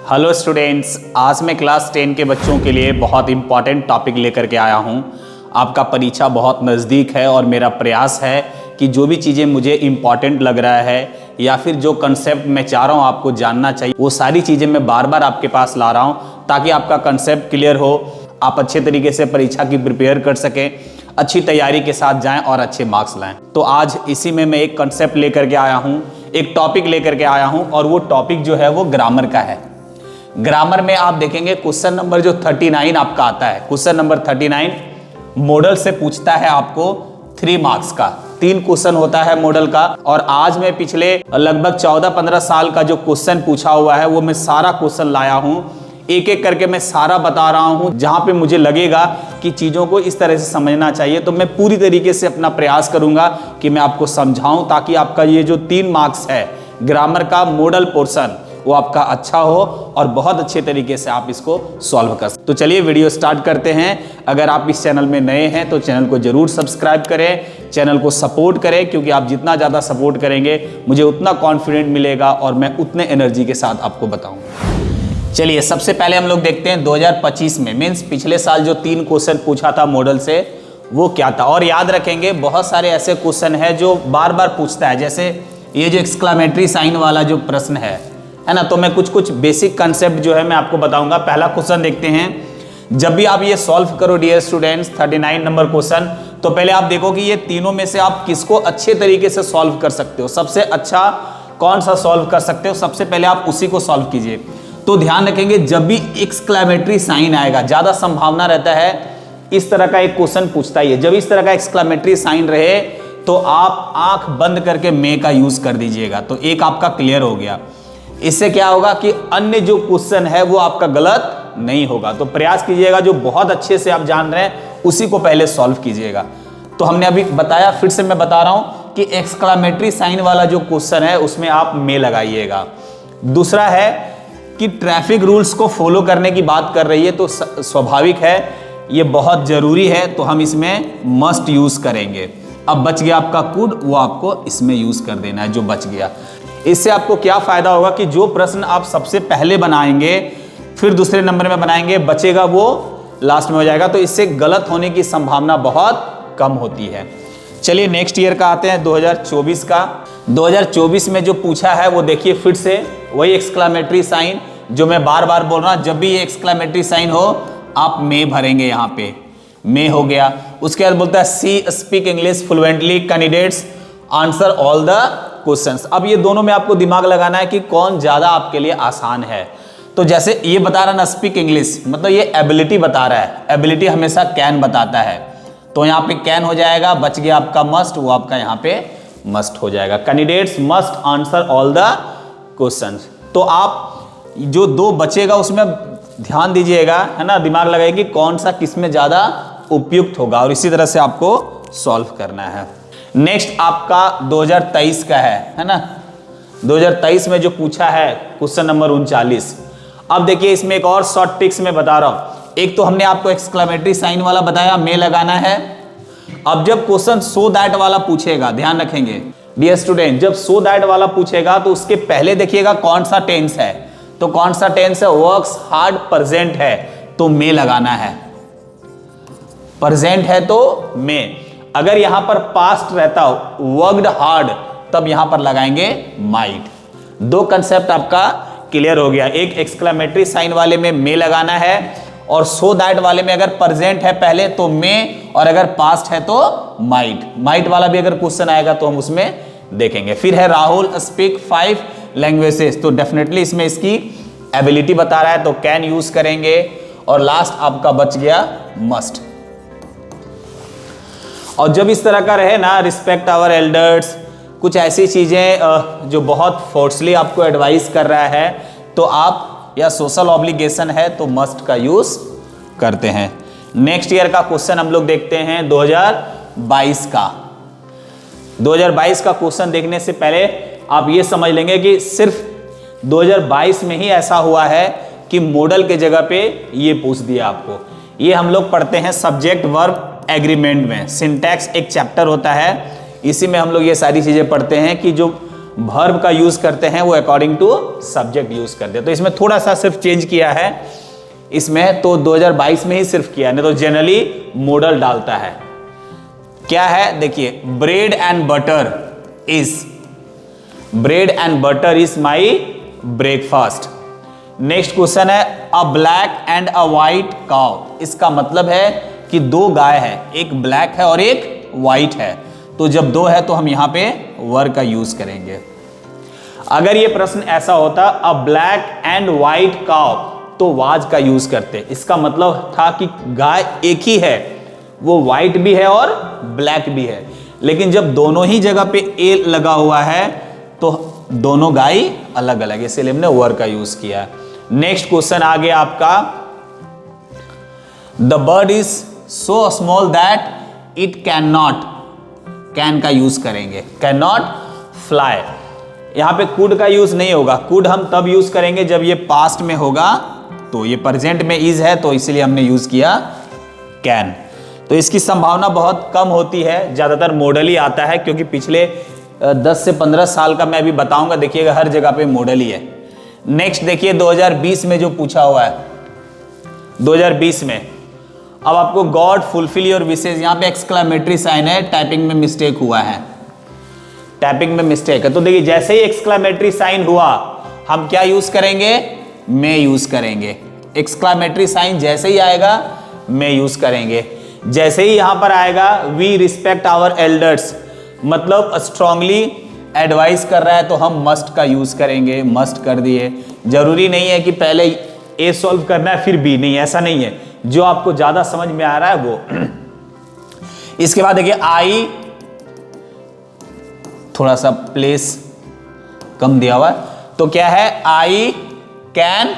Hello students, आज मैं class 10 के बच्चों के लिए बहुत इंपॉर्टेंट टॉपिक लेकर के आया हूं। आपका परीक्षा बहुत नज़दीक है और मेरा प्रयास है कि जो भी चीज़ें मुझे इंपॉर्टेंट लग रहा है या फिर जो कंसेप्ट मैं चाह रहा हूं आपको जानना चाहिए, वो सारी चीज़ें मैं बार बार आपके पास ला रहा हूं ताकि आपका कंसेप्ट क्लियर हो, आप अच्छे तरीके से परीक्षा की प्रिपेयर कर सकें, अच्छी तैयारी के साथ जाएं और अच्छे मार्क्स लाएं। तो आज इसी में मैं एक कंसेप्ट लेकर के आया हूं, एक टॉपिक लेकर के आया हूं और वो टॉपिक जो है वो ग्रामर का है। ग्रामर में आप देखेंगे क्वेश्चन नंबर जो 39 आपका आता है, क्वेश्चन नंबर 39 मॉडल से पूछता है आपको 3 मार्क्स का। 3 क्वेश्चन होता है मॉडल का और आज मैं पिछले लगभग 14-15 साल का जो क्वेश्चन पूछा हुआ है वो मैं सारा क्वेश्चन लाया हूं, एक एक करके मैं सारा बता रहा हूं। जहां पे मुझे लगेगा कि चीज़ों को इस तरह से समझना चाहिए तो मैं पूरी तरीके से अपना प्रयास करूंगा कि मैं आपको समझाऊं ताकि आपका ये जो 3 मार्क्स है ग्रामर का मॉडल पोर्शन वो आपका अच्छा हो और बहुत अच्छे तरीके से आप इसको सॉल्व कर सकते। तो चलिए वीडियो स्टार्ट करते हैं। अगर आप इस चैनल में नए हैं तो चैनल को जरूर सब्सक्राइब करें, चैनल को सपोर्ट करें, क्योंकि आप जितना ज़्यादा सपोर्ट करेंगे मुझे उतना कॉन्फिडेंट मिलेगा और मैं उतने एनर्जी के साथ आपको बताऊंगा। चलिए सबसे पहले हम लोग देखते हैं 2025 में मीन्स पिछले साल जो 3 क्वेश्चन पूछा था मॉडल से वो क्या था। और याद रखेंगे बहुत सारे ऐसे क्वेश्चन है जो बार बार पूछता है, जैसे ये जो एक्सक्लेमेटरी साइन वाला जो प्रश्न है ना, तो मैं कुछ बेसिक कंसेप्ट जो है मैं आपको बताऊंगा। पहला क्वेश्चन देखते हैं। जब भी आप ये सॉल्व करो डियर स्टूडेंट्स 39 नंबर क्वेश्चन, तो पहले आप देखो कि ये तीनों में से आप किसको अच्छे तरीके से सॉल्व कर सकते हो, सबसे अच्छा कौन सा सॉल्व कर सकते हो, सबसे पहले आप उसी को सॉल्व कीजिए। तो ध्यान रखेंगे जब भी एक्सक्लेमेटरी साइन आएगा, ज्यादा संभावना रहता है इस तरह का एक क्वेश्चन पूछता ही है। जब इस तरह का एक्सक्लेमेटरी साइन रहे तो आप आंख बंद करके मे का यूज कर दीजिएगा। तो एक आपका क्लियर हो गया। इससे क्या होगा कि अन्य जो क्वेश्चन है वो आपका गलत नहीं होगा। तो प्रयास कीजिएगा जो बहुत अच्छे से आप जान रहे हैं उसी को पहले सॉल्व कीजिएगा। तो हमने अभी बताया, फिर से मैं बता रहा हूं कि एक्सक्लेमेटरी साइन वाला जो क्वेश्चन है उसमें आप मे लगाइएगा। दूसरा है कि ट्रैफिक रूल्स को फॉलो करने की बात कर रही है तो स्वाभाविक है ये बहुत जरूरी है, तो हम इसमें मस्ट यूज करेंगे। अब बच गया आपका कुड, वो आपको इसमें यूज कर देना है जो बच गया। इससे आपको क्या फायदा होगा कि जो प्रश्न आप सबसे पहले बनाएंगे फिर दूसरे नंबर में बनाएंगे, बचेगा वो लास्ट में हो जाएगा, तो इससे गलत होने की संभावना बहुत कम होती है। चलिए नेक्स्ट ईयर का आते हैं 2024 का। 2024 में जो पूछा है वो देखिए, फिर से वही एक्सक्लेमेटरी साइन जो मैं बार बार बोल रहा हूं, जब भी ये एक्सक्लेमेटरी साइन हो आप मे भरेंगे। यहां पे मे हो गया। उसके बाद बोलता है she speak English fluently candidates answer all the questions. अब ये दोनों में आपको दिमाग लगाना है कि कौन ज्यादा आपके लिए आसान है। तो जैसे ये बता रहा ना स्पीक इंग्लिश, मतलब ये एबिलिटी बता रहा है, एबिलिटी हमेशा कैन बताता है, तो यहाँ पे कैन हो जाएगा। बच गया आपका मस्ट, वो आपका यहाँ पे मस्ट हो जाएगा। Candidates must answer all the questions. तो आप जो 2 बचेगा उसमें ध्यान दीजिएगा, है ना, दिमाग लगाइए कि कौन सा किसमें ज्यादा उपयुक्त होगा और इसी तरह से आपको सॉल्व करना है। नेक्स्ट आपका 2023 का है ना। 2023 में जो पूछा है क्वेश्चन नंबर 39। अब देखिए इसमें एक और शॉर्ट ट्रिक्स में बता रहा हूं। एक तो हमने आपको एक्सक्लेमेटरी साइन वाला बताया, मे लगाना है। अब जब क्वेश्चन सो दैट वाला पूछेगा, ध्यान रखेंगे डियर स्टूडेंट, जब सो दैट वाला पूछेगा तो उसके पहले देखिएगा कौन सा टेंस है। तो कौन सा टेंस है, वर्क्स हार्ड प्रेजेंट है तो मे लगाना है, प्रेजेंट है तो मे। अगर यहां पर पास्ट रहता वर्कड हार्ड तब यहां पर लगाएंगे माइट। 2 कंसेप्ट आपका क्लियर हो गया। एक एक्सक्लेमेटरी साइन वाले में मे लगाना है और सो दैट वाले में अगर प्रेजेंट है पहले तो मे और अगर पास्ट है तो माइट। माइट वाला भी अगर क्वेश्चन आएगा तो हम उसमें देखेंगे। फिर है राहुल स्पीक 5 लैंग्वेजेस, तो डेफिनेटली इसमें इसकी एबिलिटी बता रहा है तो कैन यूज करेंगे। और लास्ट आपका बच गया मस्ट। और जब इस तरह का रहे ना, रिस्पेक्ट आवर एल्डर्स, कुछ ऐसी चीजें जो बहुत फोर्सली आपको एडवाइस कर रहा है तो आप, या सोशल ऑब्लिगेशन है तो मस्ट का यूज करते हैं। नेक्स्ट ईयर का क्वेश्चन हम लोग देखते हैं 2022 का। 2022 का क्वेश्चन देखने से पहले आप ये समझ लेंगे कि सिर्फ 2022 में ही ऐसा हुआ है कि मॉडल के जगह पे ये पूछ दिया आपको। ये हम लोग पढ़ते हैं सब्जेक्ट वर्ब एग्रीमेंट में। सिंटैक्स एक चैप्टर होता है, इसी में हम लोग ये सारी चीजें पढ़ते हैं कि जो वर्ब का यूज करते हैं वो अकॉर्डिंग टू सब्जेक्ट यूज करते हैं। तो इसमें थोड़ा सा सिर्फ चेंज किया है, इसमें तो 2022 में ही सिर्फ किया, नहीं तो जनरली मॉडल डालता है। क्या है देखिए, bread and butter is my breakfast. Next question है a black and a white cow. इसका मतलब है कि दो गाय है, एक ब्लैक है और एक व्हाइट है। तो जब दो है तो हम यहां पे वर का यूज करेंगे। अगर ये प्रश्न ऐसा होता अ ब्लैक एंड व्हाइट काउ तो वाज का यूज करते। इसका मतलब था कि गाय एक ही है, वो व्हाइट भी है और ब्लैक भी है। लेकिन जब दोनों ही जगह पे ए लगा हुआ है तो दोनों गाय अलग अलग, इसलिए हमने वर का यूज किया है। नेक्स्ट क्वेश्चन आ गया आपका, the bird is so small that it can not, can का यूज करेंगे, कैन नॉट फ्लाई। यहां पे कुड का यूज नहीं होगा, कुड हम तब यूज करेंगे जब ये पास्ट में होगा, तो ये प्रेजेंट में इज है तो इसलिए हमने यूज किया कैन। तो इसकी संभावना बहुत कम होती है, ज्यादातर मॉडल ही आता है, क्योंकि पिछले 10 से 15 साल का मैं अभी बताऊंगा, देखिएगा हर जगह पे मॉडल ही है। नेक्स्ट देखिए 2020 में जो पूछा हुआ है, 2020 में, अब आपको गॉड फुलफिल योर विशेस, यहां पे एक्सक्लेमेटरी साइन है, टाइपिंग में मिस्टेक हुआ है, टाइपिंग में मिस्टेक है। तो देखिए जैसे ही एक्सक्लेमेटरी साइन हुआ हम क्या यूज करेंगे, मे यूज करेंगे। एक्सक्लेमेटरी साइन जैसे ही आएगा मे यूज करेंगे। जैसे ही यहां पर आएगा वी रिस्पेक्ट आवर एल्डर्स, मतलब स्ट्रांगली एडवाइस कर रहा है तो हम मस्ट का यूज करेंगे, मस्ट कर दिए। जरूरी नहीं है कि पहले ए सॉल्व करना है फिर बी, नहीं, ऐसा नहीं है, जो आपको ज्यादा समझ में आ रहा है वो। इसके बाद देखिए आई, थोड़ा सा प्लेस कम दिया हुआ है, तो क्या है, आई कैन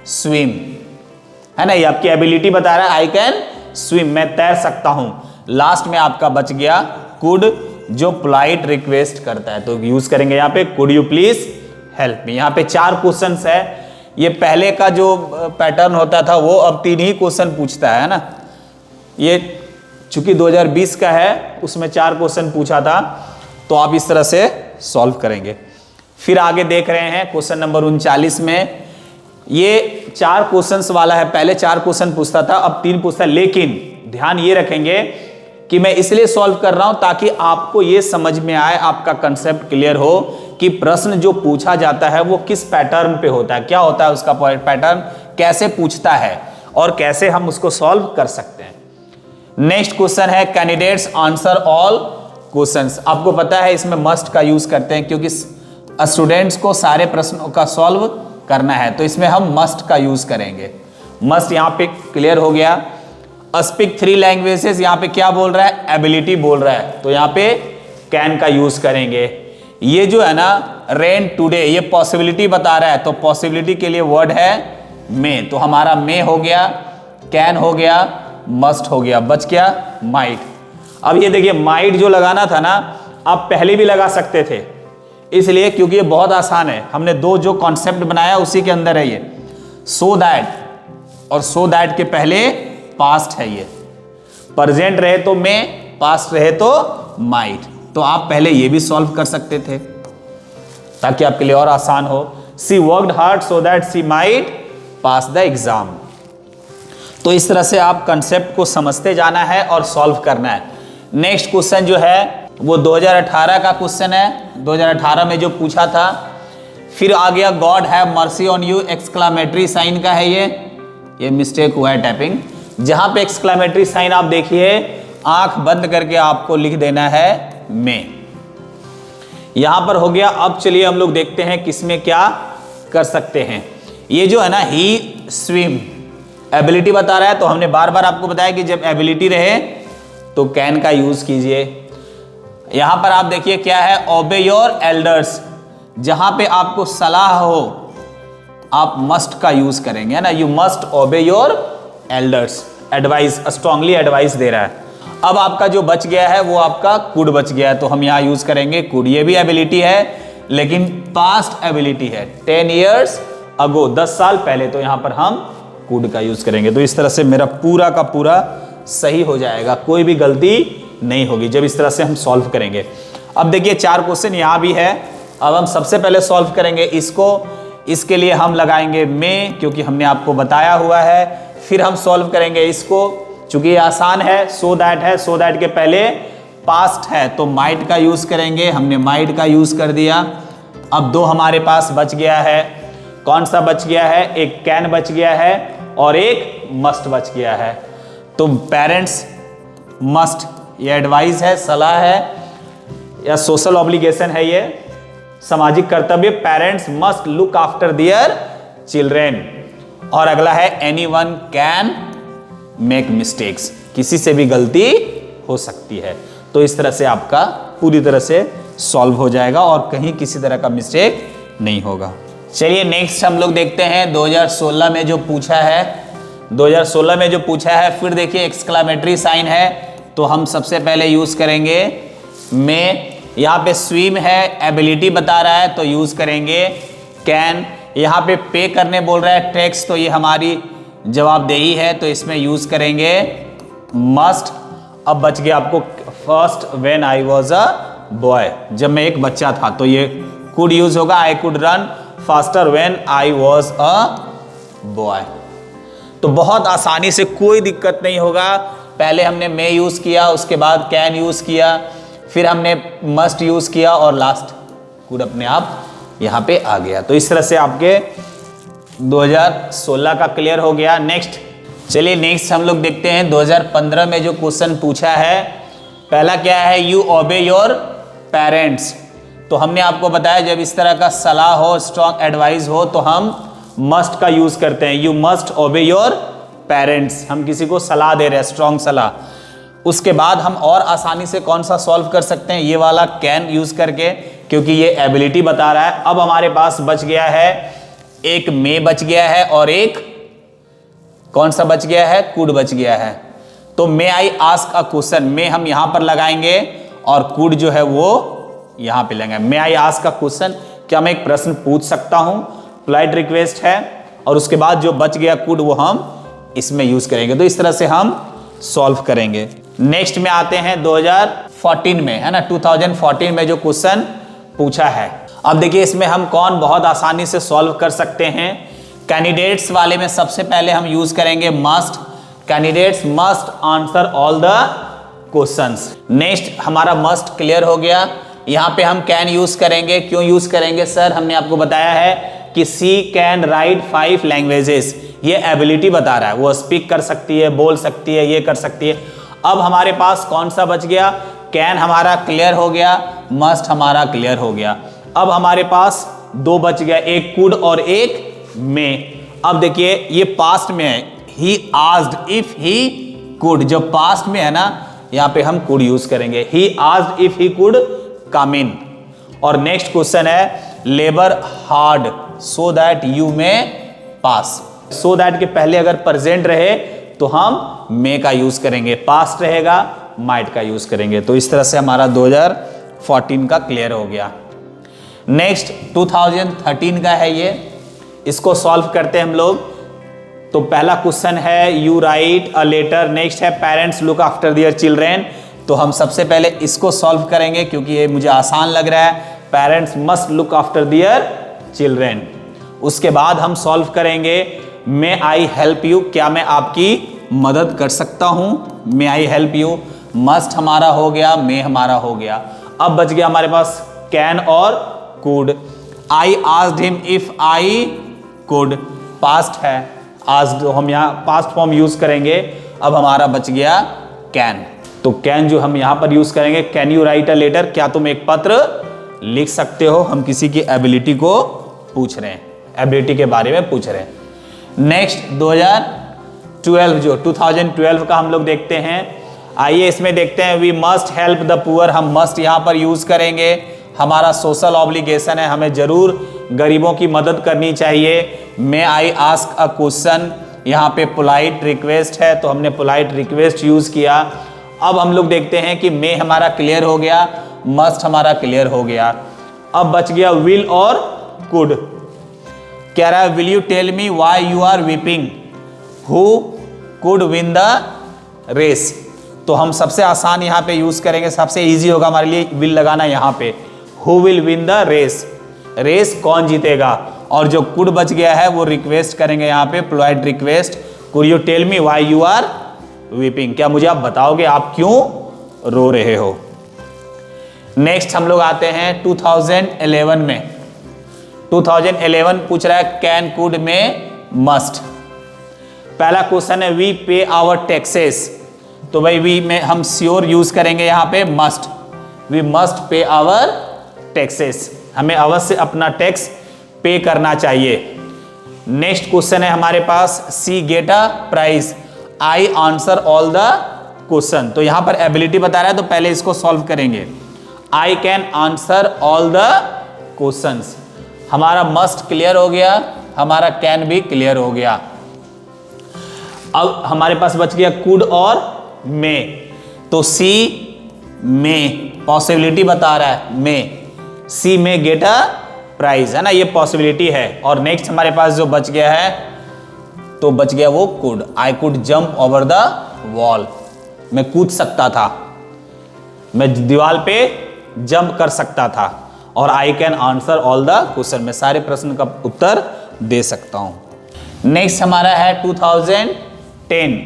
स्विम, है ना, ये आपकी एबिलिटी बता रहा है, आई कैन स्विम, मैं तैर सकता हूं। लास्ट में आपका बच गया कुड, जो पोलाइट रिक्वेस्ट करता है, तो यूज करेंगे यहां पे could you please help me. यहां पे 4 क्वेश्चंस है, ये पहले का जो पैटर्न होता था वो अब 3 ही क्वेश्चन पूछता है ना, ये चूंकि 2020 का है उसमें 4 क्वेश्चन पूछा था, तो आप इस तरह से सॉल्व करेंगे। फिर आगे देख रहे हैं क्वेश्चन नंबर 39 में, ये 4 क्वेश्चंस वाला है, पहले 4 क्वेश्चन पूछता था, अब 3 पूछता है। लेकिन ध्यान ये रखेंगे कि मैं इसलिए सॉल्व कर रहा हूं ताकि आपको ये समझ में आए, आपका कंसेप्ट क्लियर हो कि प्रश्न जो पूछा जाता है वो किस पैटर्न पे होता है, क्या होता है उसका पैटर्न, कैसे पूछता है और कैसे हम उसको सॉल्व कर सकते हैं। नेक्स्ट क्वेश्चन है कैंडिडेट्स आंसर ऑल क्वेश्चंस। आपको पता है इसमें मस्ट का यूज करते हैं क्योंकि स्टूडेंट्स को सारे प्रश्नों का सॉल्व करना है, तो इसमें हम मस्ट का यूज करेंगे। मस्ट यहां पे क्लियर हो गया। स्पीक 3 लैंग्वेजेस, यहां पे क्या बोल रहा है, एबिलिटी बोल रहा है, तो यहां पे कैन का यूज करेंगे। ये जो है ना रेन टुडे, ये पॉसिबिलिटी बता रहा है, तो पॉसिबिलिटी के लिए वर्ड है मे, तो हमारा मे हो गया, कैन हो गया, मस्ट हो गया, बच गया माइट। अब ये देखिए माइट जो लगाना था ना, आप पहले भी लगा सकते थे, इसलिए क्योंकि ये बहुत आसान है, हमने 2 जो कॉन्सेप्ट बनाया उसी के अंदर है ये, सो दैट, और सो दैट के पहले पास्ट है, ये प्रेजेंट रहे तो मे, पास्ट रहे तो माइट, तो आप पहले ये भी सॉल्व कर सकते थे ताकि आपके लिए और आसान हो। She worked hard so that she might pass the exam. तो इस तरह से आप कंसेप्ट को समझते जाना है और सॉल्व करना है। नेक्स्ट क्वेश्चन जो है वो 2018 का क्वेश्चन है, 2018 में जो पूछा था। फिर आ गया god have mercy on you, exclamatory sign का है ये मिस्टेक हुआ है टाइपिंग। जहां पे एक्सक्लेमेटरी साइन आप देखिए, आंख बंद करके आपको लिख देना है में, यहां पर हो गया। अब चलिए हम लोग देखते हैं किसमें क्या कर सकते हैं। ये जो है ना ही स्विम, एबिलिटी बता रहा है, तो हमने बार बार आपको बताया कि जब एबिलिटी रहे तो कैन का यूज कीजिए। यहां पर आप देखिए क्या है, ओबे योर एल्डर्स, जहां पे आपको सलाह हो आप मस्ट का यूज करेंगे, है ना, you must obey your elders, advice, strongly advice दे रहा है। अब आपका जो बच गया है वो आपका कुड बच गया है, तो हम यहां यूज करेंगे कुड। ये भी एबिलिटी है लेकिन पास्ट एबिलिटी है, 10 years ago, 10 साल पहले, तो यहां पर हम कुड का यूज करेंगे। तो इस तरह से मेरा पूरा का पूरा सही हो जाएगा, कोई भी गलती नहीं होगी जब इस तरह से हम सॉल्व करेंगे। अब देखिए 4 क्वेश्चन यहां भी है, अब हम सबसे पहले सॉल्व करेंगे इसको। इसके लिए हम लगाएंगे मे, क्योंकि हमने आपको बताया हुआ है। फिर हम सॉल्व करेंगे इसको, चूंकि ये आसान है। सो दैट के पहले पास्ट है तो माइट का यूज करेंगे, हमने माइट का यूज कर दिया। अब दो हमारे पास बच गया है। कौन सा बच गया है? एक कैन बच गया है और एक मस्ट बच गया है। तो पेरेंट्स मस्ट, ये एडवाइस है, सलाह है या सोशल ऑब्लिगेशन है, ये सामाजिक कर्तव्य। Parents must look after their children. और अगला है एनीवन कैन मेक मिस्टेक्स, किसी से भी गलती हो सकती है। तो इस तरह से आपका पूरी तरह से सॉल्व हो जाएगा और कहीं किसी तरह का मिस्टेक नहीं होगा। चलिए नेक्स्ट हम लोग देखते हैं 2016 में जो पूछा है। 2016 में जो पूछा है, फिर देखिए एक्सक्लेमेटरी साइन है तो हम सबसे पहले यूज करेंगे में। यहाँ पे स्विम है, एबिलिटी बता रहा है तो यूज करेंगे कैन। यहाँ पे पे करने बोल रहा है टैक्स, तो ये हमारी जवाबदेही है तो इसमें यूज करेंगे मस्ट। अब बच गया आपको first when I was a boy, जब मैं एक बच्चा था, तो ये कुड यूज होगा। I could run faster when I was a boy. तो बहुत आसानी से, कोई दिक्कत नहीं होगा। पहले हमने मे यूज किया, उसके बाद कैन यूज किया, फिर हमने मस्ट यूज किया और लास्ट कुड अपने आप यहां पे आ गया। तो इस तरह से आपके 2016 का क्लियर हो गया। नेक्स्ट, चलिए नेक्स्ट हम लोग देखते हैं 2015 में जो क्वेश्चन पूछा है। पहला क्या है? यू ओबे योर पेरेंट्स। तो हमने आपको बताया जब इस तरह का सलाह हो, स्ट्रॉन्ग एडवाइस हो, तो हम मस्ट का यूज करते हैं। You must obey your parents, हम किसी को सलाह दे रहे हैं, स्ट्रॉन्ग सलाह। उसके बाद हम और आसानी से कौन सा सॉल्व कर सकते हैं? ये वाला कैन यूज करके, क्योंकि ये एबिलिटी बता रहा है। अब हमारे पास बच गया है एक मे बच गया है और एक कौन सा बच गया है? कुड बच गया है। तो मे आई आस्क अ क्वेश्चन, मे हम यहां पर लगाएंगे और कुड जो है वो यहां पे लेंगे। मे आई आस्क अ क्वेश्चन, क्या मैं एक प्रश्न पूछ सकता हूं? पोलाइट रिक्वेस्ट है। और उसके बाद जो बच गया कुड वो हम इसमें यूज करेंगे। तो इस तरह से हम सॉल्व करेंगे। नेक्स्ट में आते हैं 2014 में, है ना, 2014 में जो क्वेश्चन पूछा है। अब देखिए इसमें हम कौन बहुत आसानी से सॉल्व कर सकते हैं। कैंडिडेट्स वाले में सबसे पहले हम यूज करेंगे must. Candidates must answer all the questions. Next हमारा मस्ट क्लियर हो गया। यहां पे हम कैन यूज करेंगे। क्यों यूज करेंगे सर? हमने आपको बताया है कि सी कैन राइट 5 लैंग्वेजेस। ये एबिलिटी बता रहा है, वो स्पीक कर सकती है, बोल सकती है, ये कर सकती है। अब हमारे पास कौन सा बच गया? कैन हमारा क्लियर हो गया, मस्ट हमारा क्लियर हो गया। अब हमारे पास दो बच गया, एक कुड और एक मे। अब देखिए ये पास्ट में है, he asked if he could. जब पास्ट में है ना, यहां पे हम कुड यूज करेंगे। He asked if he could come in. और नेक्स्ट क्वेश्चन है labour hard so that you may pass. So that के पहले अगर प्रेजेंट रहे तो हम मे का यूज करेंगे, पास्ट रहेगा माइट का यूज करेंगे। तो इस तरह से हमारा 2014 का क्लियर हो गया। नेक्स्ट 2013 का है ये, इसको सॉल्व करते हैं हम लोग। तो पहला क्वेश्चन है you write a letter. Next है parents look after their children. तो हम सबसे पहले इसको सॉल्व करेंगे क्योंकि ये मुझे आसान लग रहा है। Parents must look after their children. उसके बाद हम सॉल्व करेंगे मे आई हेल्प यू, क्या मैं आपकी मदद कर सकता हूं? मे आई हेल्प यू। मस्ट हमारा हो गया, मे हमारा हो गया। अब बच गया हमारे पास कैन और could. I asked him if I could, past है, आस्क्ड हम यहां पास्ट फॉर्म यूज करेंगे। अब हमारा बच गया कैन। तो कैन जो हम यहां पर यूज करेंगे, can you write a letter, क्या तुम एक पत्र लिख सकते हो? हम किसी की एबिलिटी को पूछ रहे हैं, एबिलिटी के बारे में पूछ रहे हैं। नेक्स्ट 2012 का हम लोग देखते हैं। आइए इसमें देखते हैं we must help the poor. हम मस्ट यहां पर यूज करेंगे, हमारा सोशल ऑब्लिगेशन है, हमें जरूर गरीबों की मदद करनी चाहिए। मे आई आस्क अ क्वेश्चन, यहाँ पे पोलाइट रिक्वेस्ट है तो हमने पोलाइट रिक्वेस्ट यूज किया। अब हम लोग देखते हैं कि मे हमारा क्लियर हो गया, मस्ट हमारा क्लियर हो गया। अब बच गया विल और कुड। कह रहा है will you tell me why you are weeping, who could win the race. तो हम सबसे आसान यहाँ पे यूज करेंगे, सबसे इजी होगा हमारे लिए विल लगाना यहाँ पे। Who will win the race, race कौन जीतेगा। और जो कुड बच गया है वो रिक्वेस्ट करेंगे यहाँ पे, polite request, could you tell me why you are weeping, क्या मुझे आप बताओगे आप क्यों रो रहे हो। नेक्स्ट हम लोग आते हैं 2011 में। 2011 पूछ रहा है कैन कुड में मस्ट। पहला क्वेश्चन है वी पे आवर टैक्सेस, तो भाई वी में हम श्योर यूज करेंगे यहाँ पे must, we must pay our taxes, हमें अवश्य अपना टैक्स पे करना चाहिए। नेक्स्ट क्वेश्चन है हमारे पास she get a prize, I answer all the question, तो यहां पर एबिलिटी बता रहा है तो पहले इसको सॉल्व करेंगे। I can answer all the questions, हमारा मस्ट क्लियर हो गया, हमारा कैन भी क्लियर हो गया। अब हमारे पास बच गया कुड और मे, तो सी मे पॉसिबिलिटी बता रहा है, मे सी मे गेट अ प्राइज है ना, ये पॉसिबिलिटी है। और नेक्स्ट हमारे पास जो बच गया है तो बच गया वो could, I could jump over the wall, मैं कूद सकता था, मैं दीवार पे जंप कर सकता था। और I can answer all the question, मैं सारे प्रश्न का उत्तर दे सकता हूं। नेक्स्ट हमारा है 2010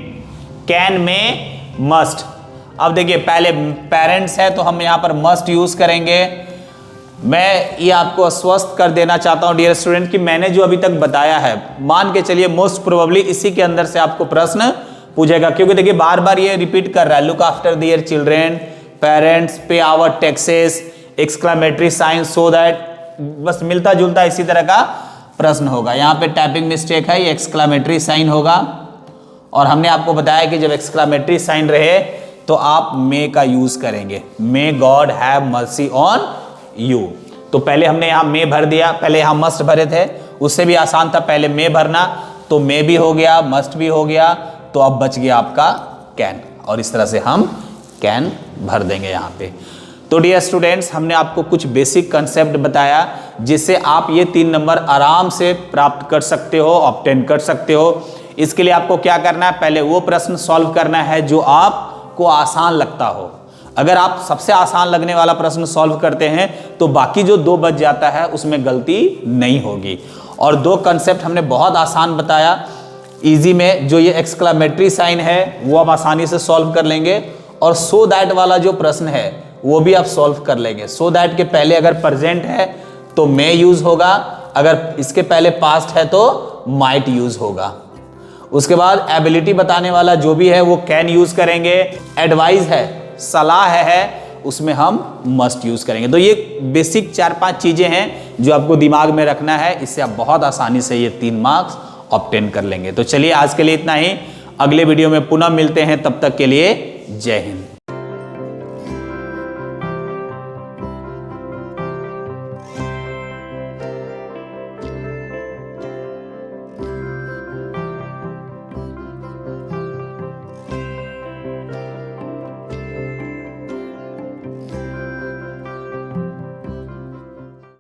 कैन में मस्ट। अब देखिए पहले पेरेंट्स है तो हम यहां पर मस्ट यूज करेंगे। मैं ये आपको आश्वस्त कर देना चाहता हूं डियर स्टूडेंट कि मैंने जो अभी तक बताया है, मान के चलिए मोस्ट प्रोबेबली इसी के अंदर से आपको प्रश्न पूछेगा, क्योंकि देखिए बार बार ये रिपीट कर रहा है, look after their children, parents, pay our taxes, exclamatory sign, so that, बस मिलता जुलता इसी तरह का प्रश्न होगा। यहाँ पे टाइपिंग मिस्टेक है, ये एक्सक्लेमेटरी साइन होगा। और हमने आपको बताया कि जब एक्सक्लेमेटरी साइन रहे तो आप मे का यूज करेंगे, may God have mercy on you. तो पहले हमने यहां मे भर दिया, पहले यहां मस्ट भरे थे, उससे भी आसान था पहले मे भरना, तो मे भी हो गया, मस्ट भी हो गया, तो अब बच गया आपका कैन, और इस तरह से हम कैन भर देंगे यहां पे। तो डियर स्टूडेंट्स, हमने आपको कुछ बेसिक कंसेप्ट बताया जिससे आप ये 3 नंबर आराम से प्राप्त कर सकते हो, ऑब्टेन कर सकते हो। इसके लिए आपको क्या करना है, पहले वो प्रश्न सॉल्व करना है जो आपको आसान लगता हो। अगर आप सबसे आसान लगने वाला प्रश्न सॉल्व करते हैं तो बाकी जो 2 बच जाता है उसमें गलती नहीं होगी। और 2 कंसेप्ट हमने बहुत आसान बताया, इजी में जो ये एक्सक्लेमेटरी साइन है वो आप आसानी से सॉल्व कर लेंगे, और सो दैट वाला जो प्रश्न है वो भी आप सॉल्व कर लेंगे। सो दैट के पहले अगर प्रेजेंट है तो मे यूज होगा, अगर इसके पहले पास्ट है तो माइट यूज होगा। उसके बाद एबिलिटी बताने वाला जो भी है वो कैन यूज करेंगे, एडवाइस है, सलाह है, उसमें हम मस्ट यूज करेंगे। तो ये बेसिक 4-5 चीजें हैं जो आपको दिमाग में रखना है, इससे आप बहुत आसानी से ये 3 मार्क्स ऑब्टेन कर लेंगे। तो चलिए आज के लिए इतना ही, अगले वीडियो में पुनः मिलते हैं, तब तक के लिए जय हिंद।